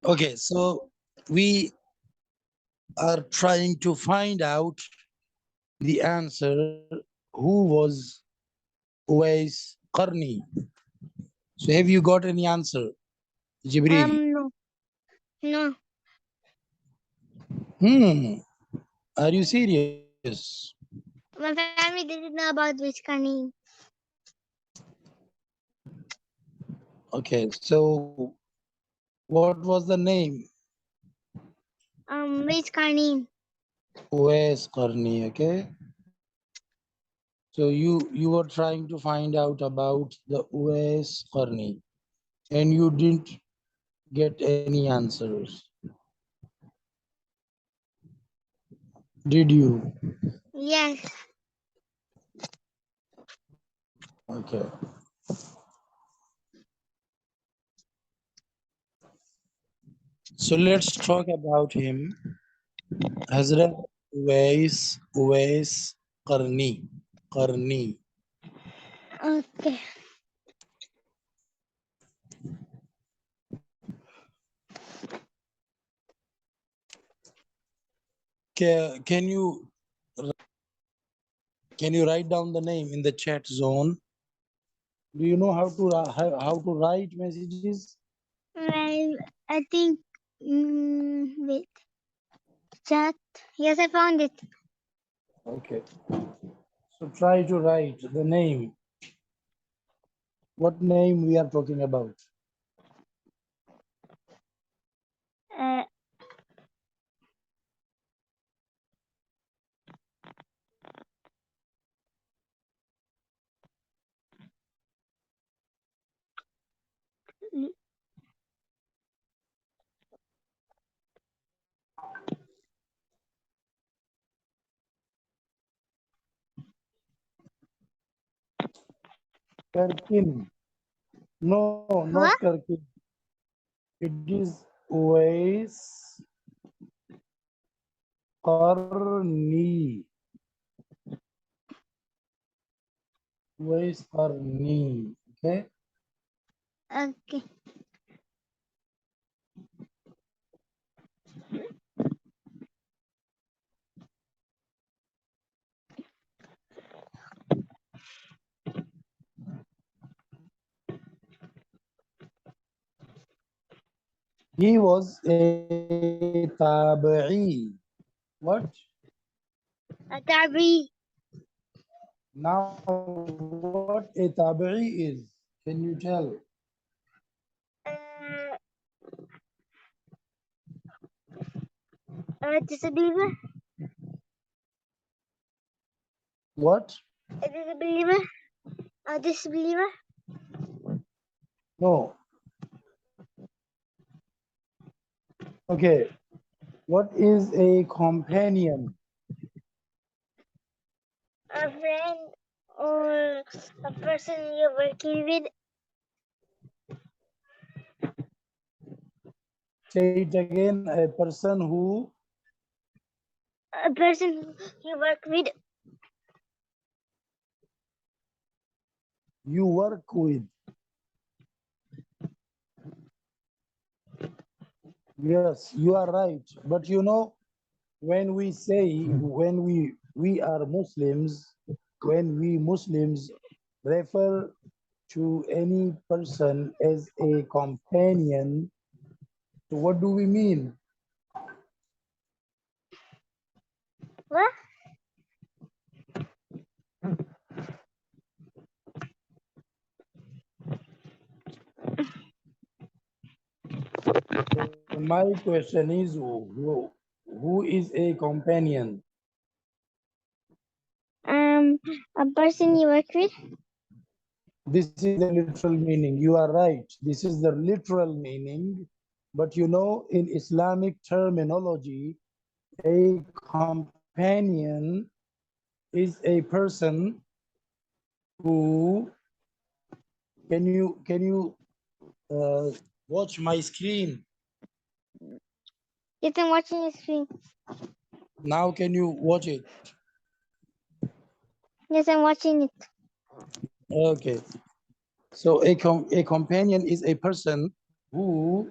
Okay, so we are trying to find out the answer. Who was Owais Qarni? So have you got any answer, Jibril? No. No. Are you serious? My family didn't know about which qarni. Okay, so what was the name? Which qarni? Owais Qarni, okay? So you were trying to find out about the Owais Qarni and you didn't get any answers. Did you? Yes. Okay. So let's talk about him. Hazrat Owais Qarni. Qarni. Okay. Can you write down the name in the chat zone? Do you know how to write messages? Well, I think. Wait. Chat. Yes, I found it. Okay. So try to write the name. What name we are talking about? Uh, Karkin. No, not what? Karkin. It is Owais Qarni. Owais Qarni. Okay. Okay. He was a tabi'ee. What? A tabee. Now, what a tabi'ee is? Can you tell? Uh, a disbeliever. What? A disbeliever. A disbeliever. No. Okay. What is a companion? A friend or a person you're working with. Say it again. A person who A person you work with. you work with. Yes, you are right. But you know, when we say when we are Muslims, when we Muslims refer to any person as a companion, so what do we mean? What? So my question is who is a companion? A person you work with. This is the literal meaning. You are right. This is the literal meaning. But you know, in Islamic terminology, a companion is a person who can you watch my screen? Yes, I'm watching your screen. Now can you watch it? Yes, I'm watching it. Okay. So a companion is a person who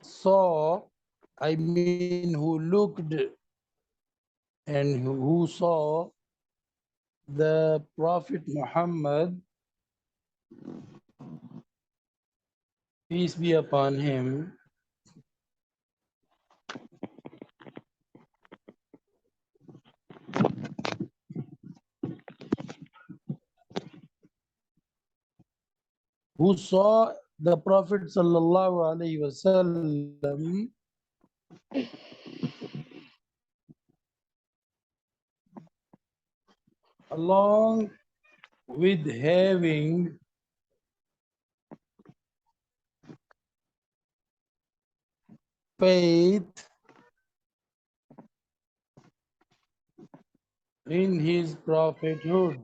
saw, I mean who looked and who saw the Prophet Muhammad, peace be upon him, who saw the Prophet sallallahu alaihi wasallam along with having faith in his prophethood.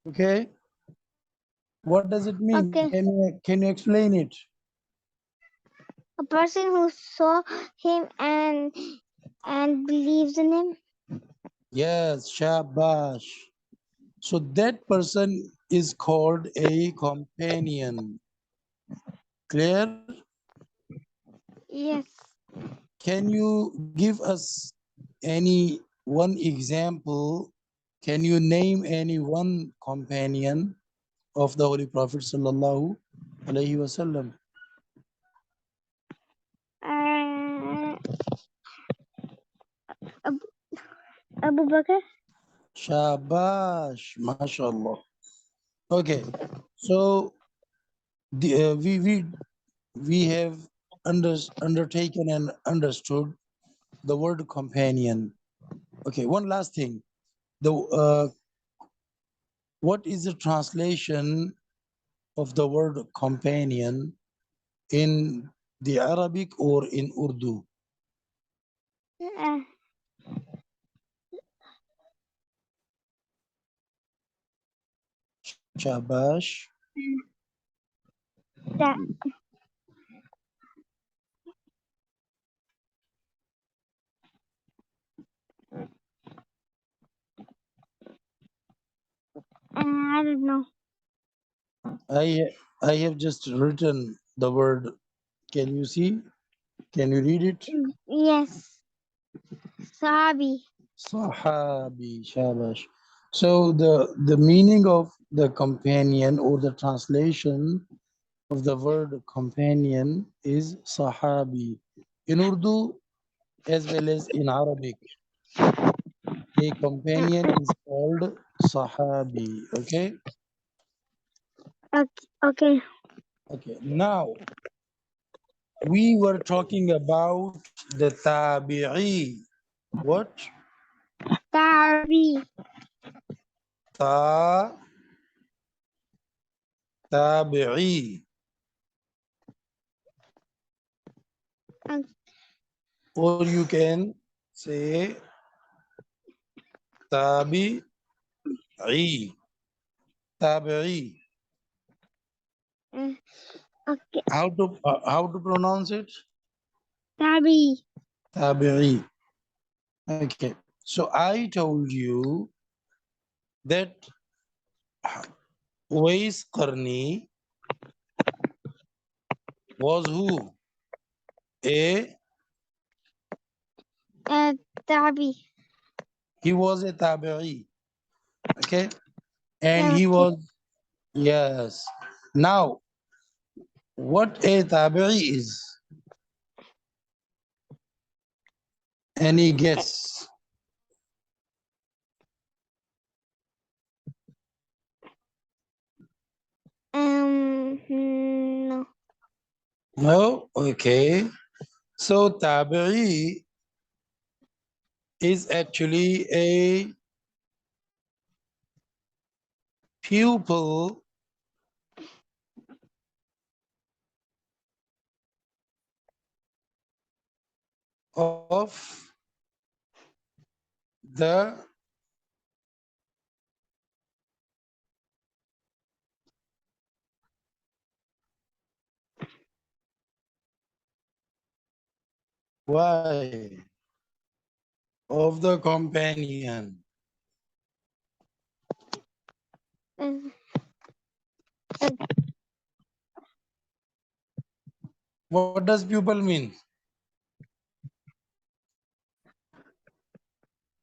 Okay, what does it mean? Okay. Can you explain it? A person who saw him and believes in him. Yes, shabash. So that person is called a companion. Clear? Yes. Can you give us any one example? Can you name any one companion of the Holy Prophet sallallahu alaihi wasallam? Uh, Abu, Abu Bakr. Shabash, mashallah. Okay, so we have undertaken and understood the word companion. Okay, one last thing. The what is the translation of the word companion in the Arabic or in Urdu? Uh, Shabash. that, I don't know. I have just written the word. Can you see? Can you read it? Yes. Sahabi. Sahabi, shabash. So the meaning of the companion or the translation of the word companion is Sahabi. In Urdu as well as in Arabic, a Uh, companion is called Sahabi. Okay? okay. Okay. Okay. Now we were talking about the tabi'ee. What? Tabi. Ta tabi'ee. Uh, Or you can say tabi'ee. Tabi'ee. uh, okay. How to pronounce it? Tabi. Tabi'i. Okay. So I told you that Owais Qarni was who? A Tabi. he was a tabi'i. Okay. And he Okay. was, yes. Now, what a tabi'i is? Any guess? No. No? Okay. So tabi'i is actually a pupil of the why? Of the companion. Uh, What does pupil mean?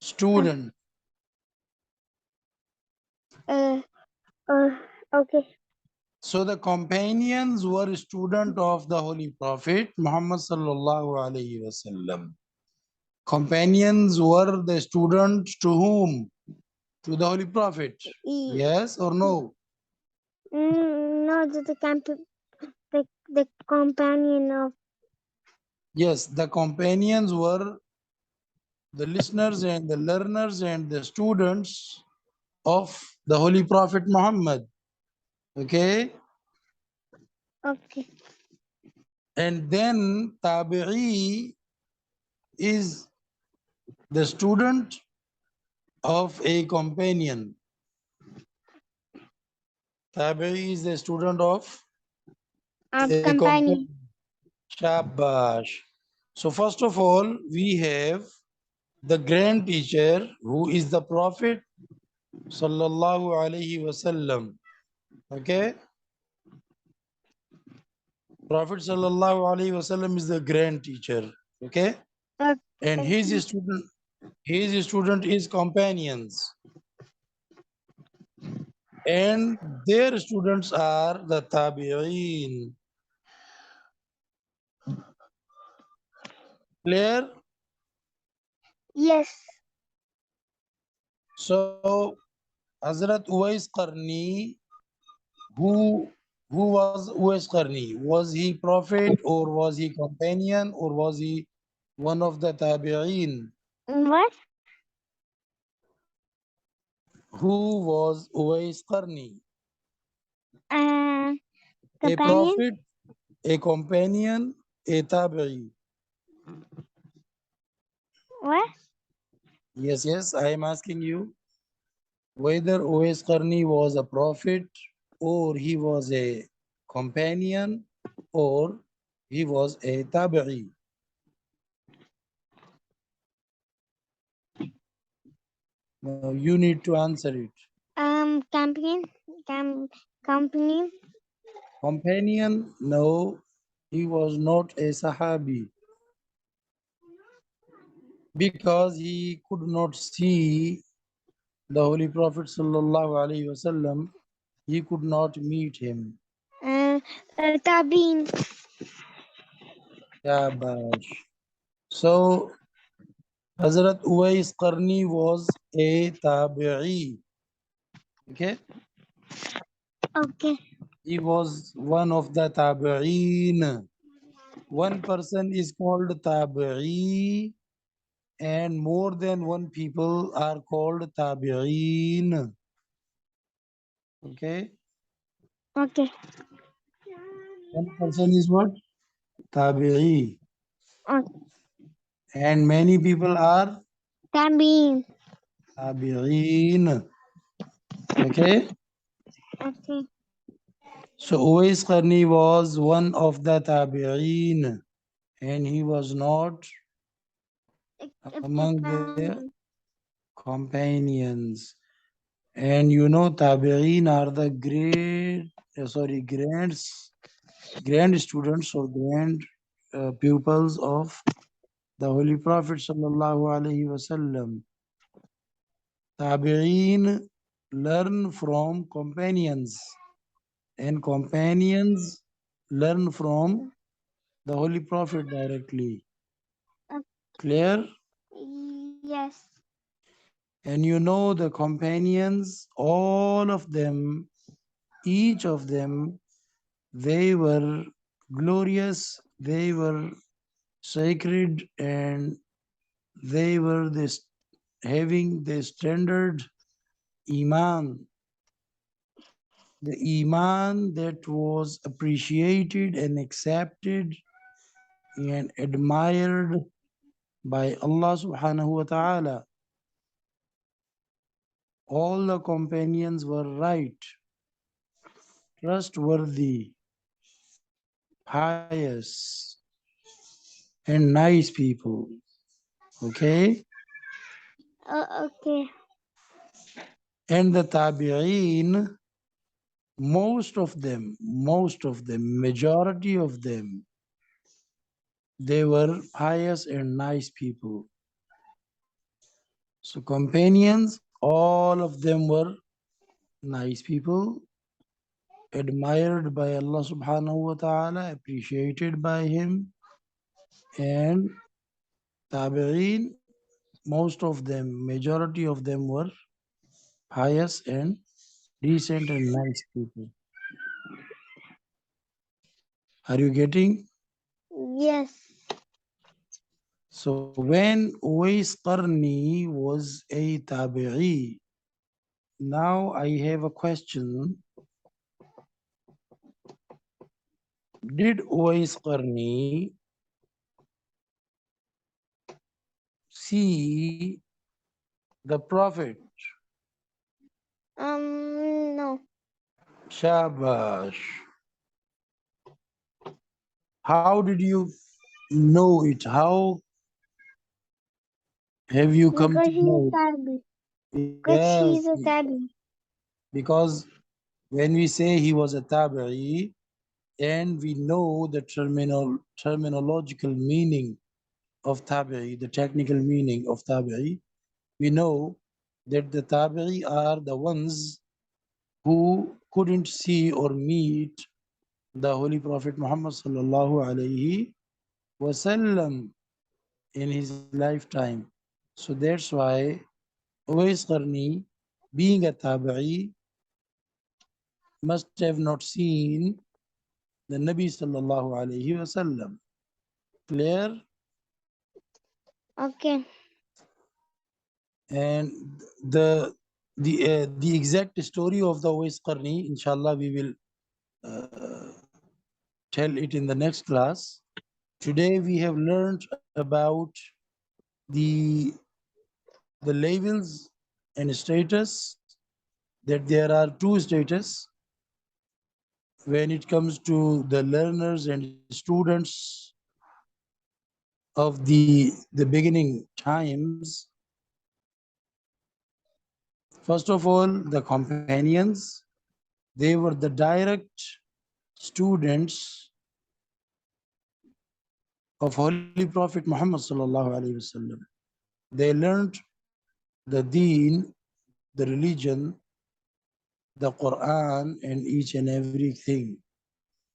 Student. Okay. So the companions were student of the Holy Prophet Muhammad sallallahu alaihi wasallam. Companions were the students to whom? To the Holy Prophet. Yes or no? No, the companion of. Yes, the companions were the listeners and the learners and the students of the Holy Prophet Muhammad. Okay? Okay. And then tabi'ee is the student of a companion. Tabi'ee is the student of a companion. Companion. Shabash. So first of all, we have the grand teacher who is the Prophet sallallahu alaihi wasallam. Okay? Prophet sallallahu alaihi wasallam is the grand teacher. Okay? And his student is companions. And their students are the tabi'een. Clear? Yes. So Hazrat Owais Qarni, who was Owais Qarni? Was he prophet or was he companion or was he one of the tabi'een? What? Who was Owais Qarni? Uh, A Companion. prophet, a companion, a tabi'i. What? Yes, I am asking you whether Owais Qarni was a prophet or he was a companion or he was a tabi'i. Now you need to answer it. Companion. Companion. Companion? No, he was not a Sahabi because he could not see the Holy Prophet sallallahu alaihi wasallam. He could not meet him. Tabeen. Shabash. So Hazrat Owais Qarni was a tabi'i. Okay, Okay. he was one of the tabi'een. One person is called tabi'i and more than one people are called tabi'een. Okay, Okay. one person is what? Tabi'i. Okay. And many people are Tabeen. tabi'een. Okay, Okay. so Uwais Qarni was one of the tabi'een and he was not among the companions. And you know, tabi'een are the grand students or grand pupils of the Holy Prophet sallallahu alaihi wasallam. Tabi'een learn from companions, and companions learn from the Holy Prophet directly. Clear? Yes. And you know the companions, all of them, each of them, they were glorious, they were sacred, and they were this having the standard iman, the iman that was appreciated and accepted and admired by Allah subhanahu wa ta'ala. All the companions were right, trustworthy, pious, and nice people. Okay? Okay. And the tabi'een, most of them, majority of them, they were pious and nice people. So companions, all of them were nice people, admired by Allah subhanahu wa ta'ala, appreciated by Him, and tabi'een, most of them, majority of them were pious and decent and nice people. Are you getting? Yes. So when Uwais Qarni was a tabi'i, now I have a question. Did Uwais Qarni see the Prophet? No. Shabash. How did you know it? How have you come Because to he's a know tabee. it? Because Yes, he's a tabee. because when we say he was a tabi'i, and we know the terminological meaning of tabi'i, the technical meaning of tabi'i, we know that the tabi'i are the ones who couldn't see or meet the Holy Prophet Muhammad sallallahu alaihi wasallam in his lifetime. So that's why Uwais Qarni, being a tabi'i, must have not seen the Nabi sallallahu alaihi wasallam. Clear? Okay. And the exact story of the Owais Qarni, inshallah, we will uh, tell it in the next class. Today we have learned about the the levels and status, that there are two status when it comes to the learners and students of the beginning times. First of all, the companions, they were the direct students of Holy Prophet Muhammad sallallahu alaihi wasallam. They learned the deen, the religion, the Quran, and each and everything.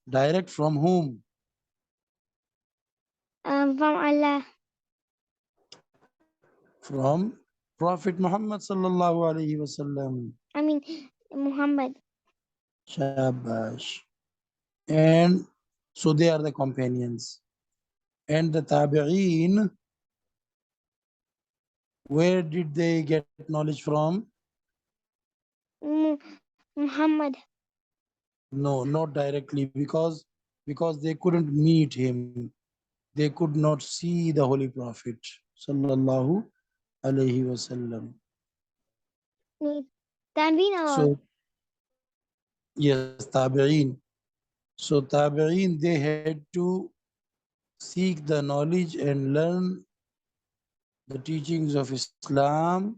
Direct from whom? From Allah. From Prophet Muhammad sallallahu alaihi wasallam. I mean, Muhammad. Shabash. And so they are the companions. And the tabi'een, where did they get knowledge from? Muhammad. No, not directly, because they couldn't meet him. They could not see the Holy Prophet sallallahu alaihi wasallam. Tanveen or So yes, tabi'een. So tabi'een, they had to seek the knowledge and learn the teachings of Islam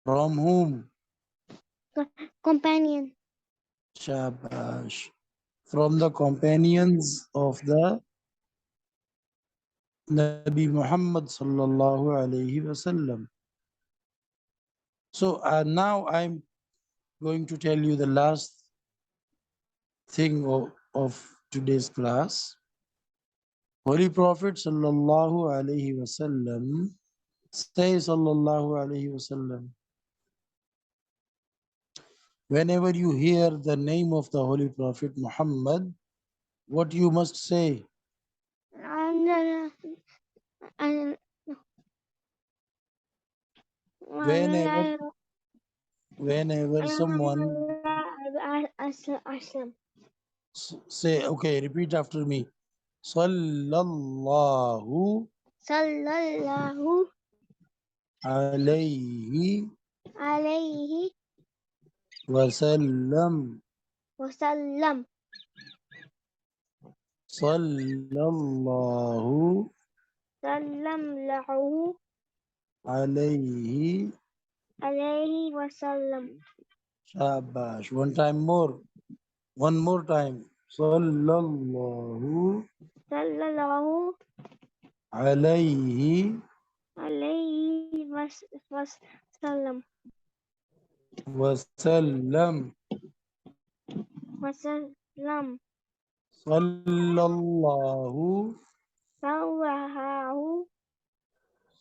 from whom? companion. Shabash. From the companions of the Nabi Muhammad sallallahu alaihi wasallam. So now I'm going to tell you the last thing of today's class. Holy Prophet sallallahu alaihi wasallam, say sallallahu alaihi wasallam. Whenever you hear the name of the Holy Prophet Muhammad, what you must say? Whenever whenever someone Aslam. say, okay, repeat after me. Sallallahu Sallallahu alayhi alayhi wasallam. wasallam. Sallallahu Sallam lahu alayhi alayhi wasallam. Shabash. One time more. One more time. Sallallahu sallallahu alayhi alayhi wasallam. wasallam. Wasallam. Sallallahu Sawahu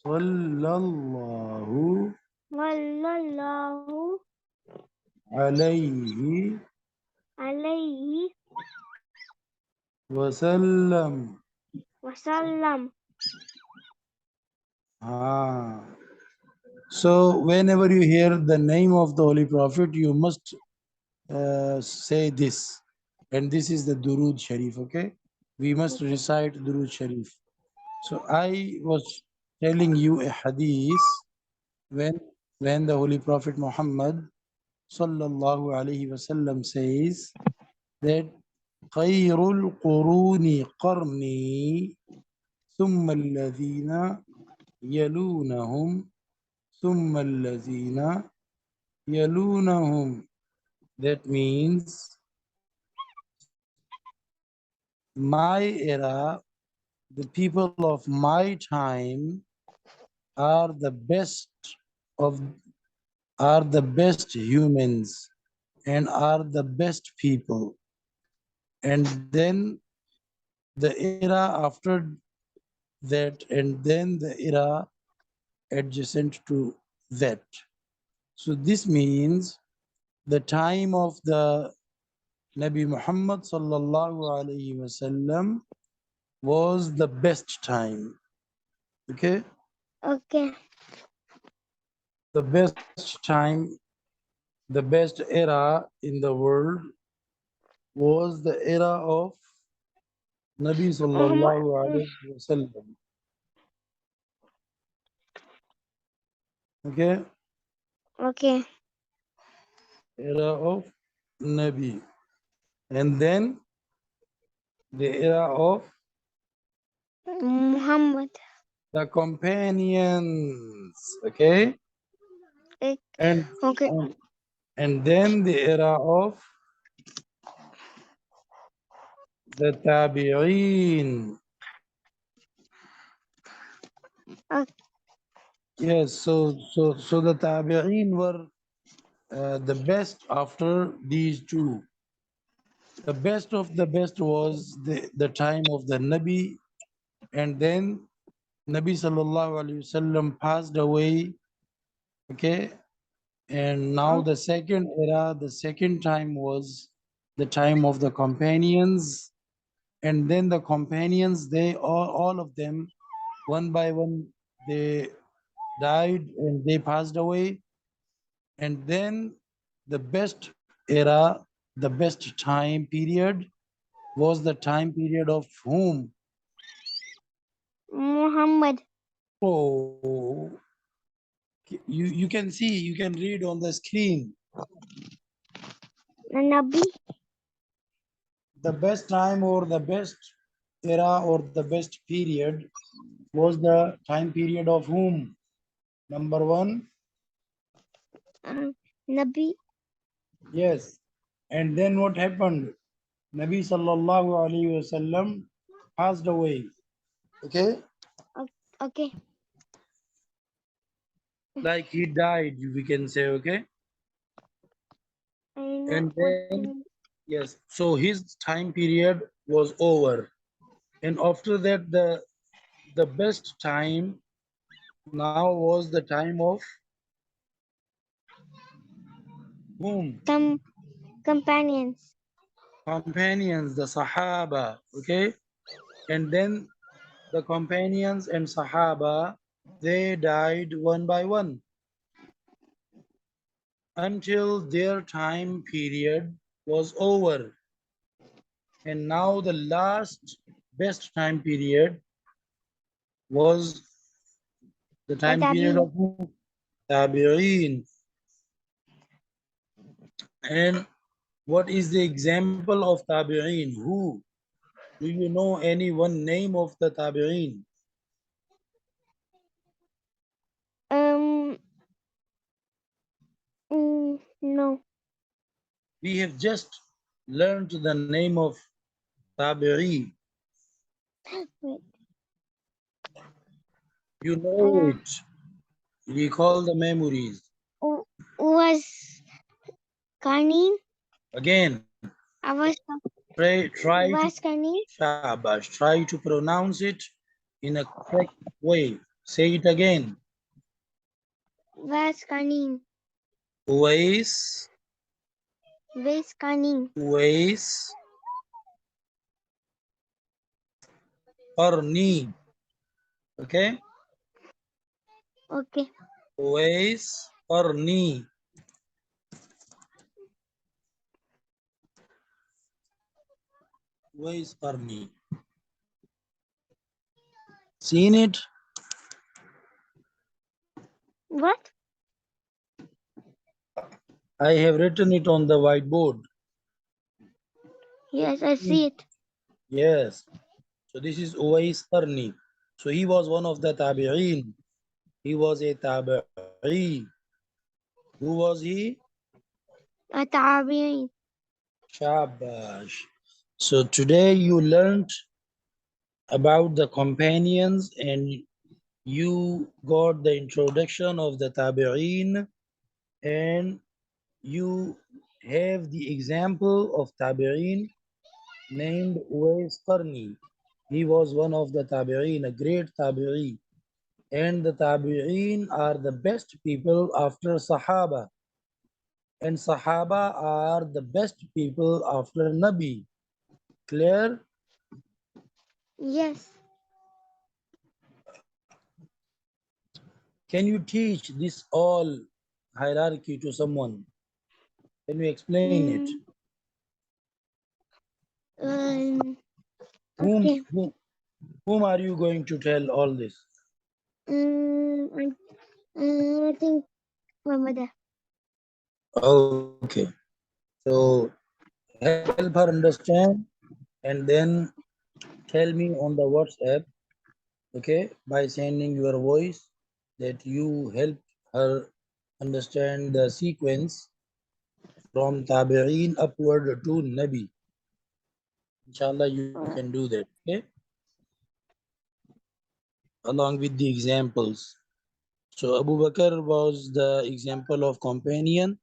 sallallahu wallallahu alayhi alayhi wasallam. wasallam. Ah. So whenever you hear the name of the Holy Prophet, you must say this. And this is the Durood Sharif, okay? We must recite Durood Sharif. So I was telling you a hadith when when the Holy Prophet Muhammad sallallahu alaihi wasallam says that khairul quruni qarni thumma alladhina yalunahum thumma alladhina yalunahum. That means my era, the people of my time are the best of are the best humans and are the best people. And then the era after that, and then the era adjacent to that. So this means the time of the Nabi Muhammad sallallahu alaihi wasallam was the best time. Okay, Okay. the best time, the best era in the world was the era of Nabi Muhammad. sallallahu alaihi wasallam. Okay, Okay. era of Nabi, and then the era of Muhammad. the companions. Okay, Eh, and Okay. and, and then the era of the tabi'een. Uh, Yes, so the tabi'een were the best after these two. The best of the best was the time of the Nabi, and then Nabi sallallahu alaihi wasallam passed away. Okay, and now oh, the second era, the second time was the time of the companions, and then the companions, they all of them, one by one, they died and they passed away. And then the best era, the best time period was the time period of whom? Muhammad. Oh, you can see, you can read on the screen. Nabi. The best time or the best era or the best period was the time period of whom? Number one, Nabi. yes. And then what happened? Nabi sallallahu alaihi wasallam passed away. Okay, Okay. like he died, we can say. Okay, I know and what. then yes, so his time period was over, and after that the best time now was the time of whom? Companions. Companions, the Sahaba. Okay, and then the companions and Sahaba, they died one by one until their time period was over. And now the last best time period was the The time period tabi'ee. of whom? Tabi'een. And what is the example of tabi'een? Who? Do you know any one name of the tabi'een? Um. No. We have just learned the name of tabi'ee. Wait. You know it. Recall the memories. Was qarni. Again, Was try to was qarni. shabash. Try to pronounce it in a correct way. Say it again. Was qarni. Owais, Was qarni. Owais, qarni. Okay? Okay. Owais, qarni. Owais, qarni. Seen it? What? I have written it on the whiteboard. Yes, I see it. Yes. So this is Owais Qarni. So he was one of the tabi'een. He was a tabi'i. Who was he? tabi'ee. Shabash. So today you learned about the companions and you got the introduction of the tabi'een and you have the example of tabi'een named Uwais Qarni. He was one of the tabi'een, a great tabi'i. And the tabi'een are the best people after Sahaba. And Sahaba are the best people after Nabi. Clear? Yes. Can you teach this all hierarchy to someone? Can you explain it? Mm, um, Whom, okay. whom, whom are you going to tell all this? I think my mother. Okay. So help her understand and then tell me on the WhatsApp, okay, by sending your voice that you helped her understand the sequence from tabi'een upward to Nabi. Inshallah, you can Uh, do that, okay, along with the examples. So Abu Bakr was the example of companion,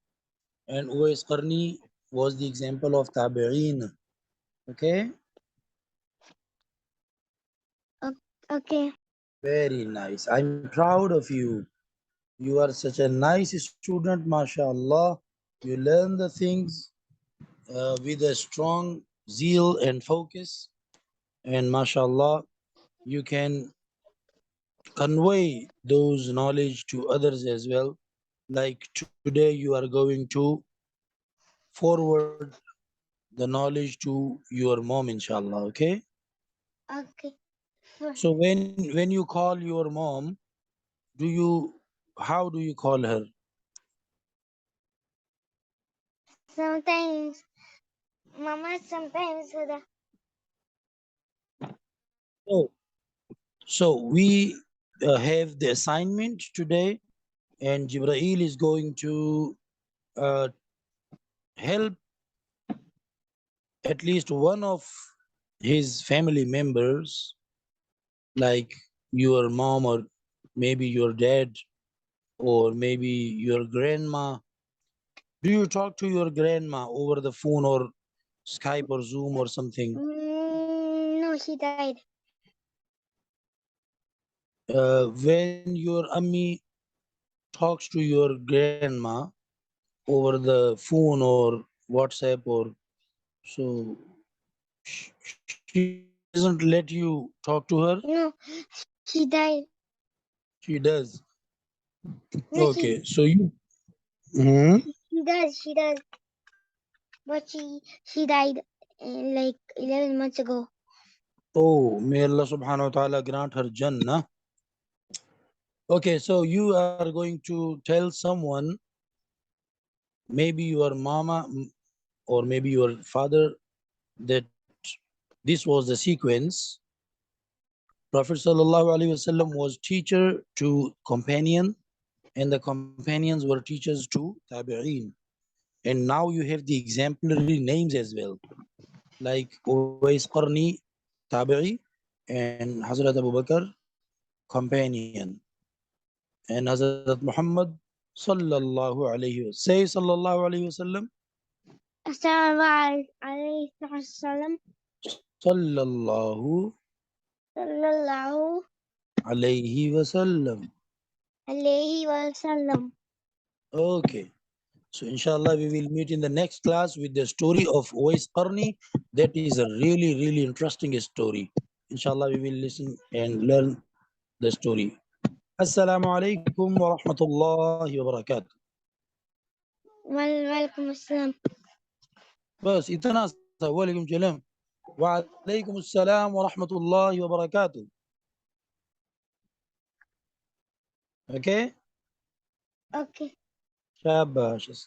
and Uwais Qarni was the example of tabi'een. Okay, okay. very nice. I'm proud of you. You are such a nice student, mashallah. You learn the things with a strong zeal and focus, and mashallah, you can convey those knowledge to others as well. Like today, you are going to forward the knowledge to your mom, inshallah. Okay. Okay. So when you call your mom, do you how do you call her? Sometimes, Mama, sometimes Huda. So we have the assignment today, and Jibrail is going to help at least one of his family members, like your mom or maybe your dad or maybe your grandma. Do you talk to your grandma over the phone or Skype or Zoom or something? No, she died. When your ammi talks to your grandma over the phone or WhatsApp or so, she doesn't let you talk to her. No, she died. She does. No, Okay, so you. Mhm. she does. She does. But she died like 11 months ago. Oh, may Allah subhanahu wa ta'ala grant her Jannah. Okay, so you are going to tell someone, maybe your mama or maybe your father, that this was the sequence. Prophet sallallahu alaihi wasallam was teacher to companion, and the companions were teachers to tabi'een. And now you have the exemplary names as well, like Owais Qarni, tabi'ee, and Hazrat Abu Bakr, companion, and Hazrat Muhammad sallallahu alayhi wa say sallallahu alayhi wasallam. Assalamu alaikum. Sallallahu Sallallahu alayhi wasallam. alayhi wasallam. Okay. So inshallah we will meet in the next class with the story of Owais Qarni. That is a really, really interesting story. Inshallah we will listen and learn the story. Assalamu alaikum wa rahmatullahi wa barakatuh. Walaikum assalam. بس इतना सा वालेकुम सलाम वालेकुम अस्सलाम व रहमतुल्लाहि व बरकातुहू. Okay? Okay. Shabash.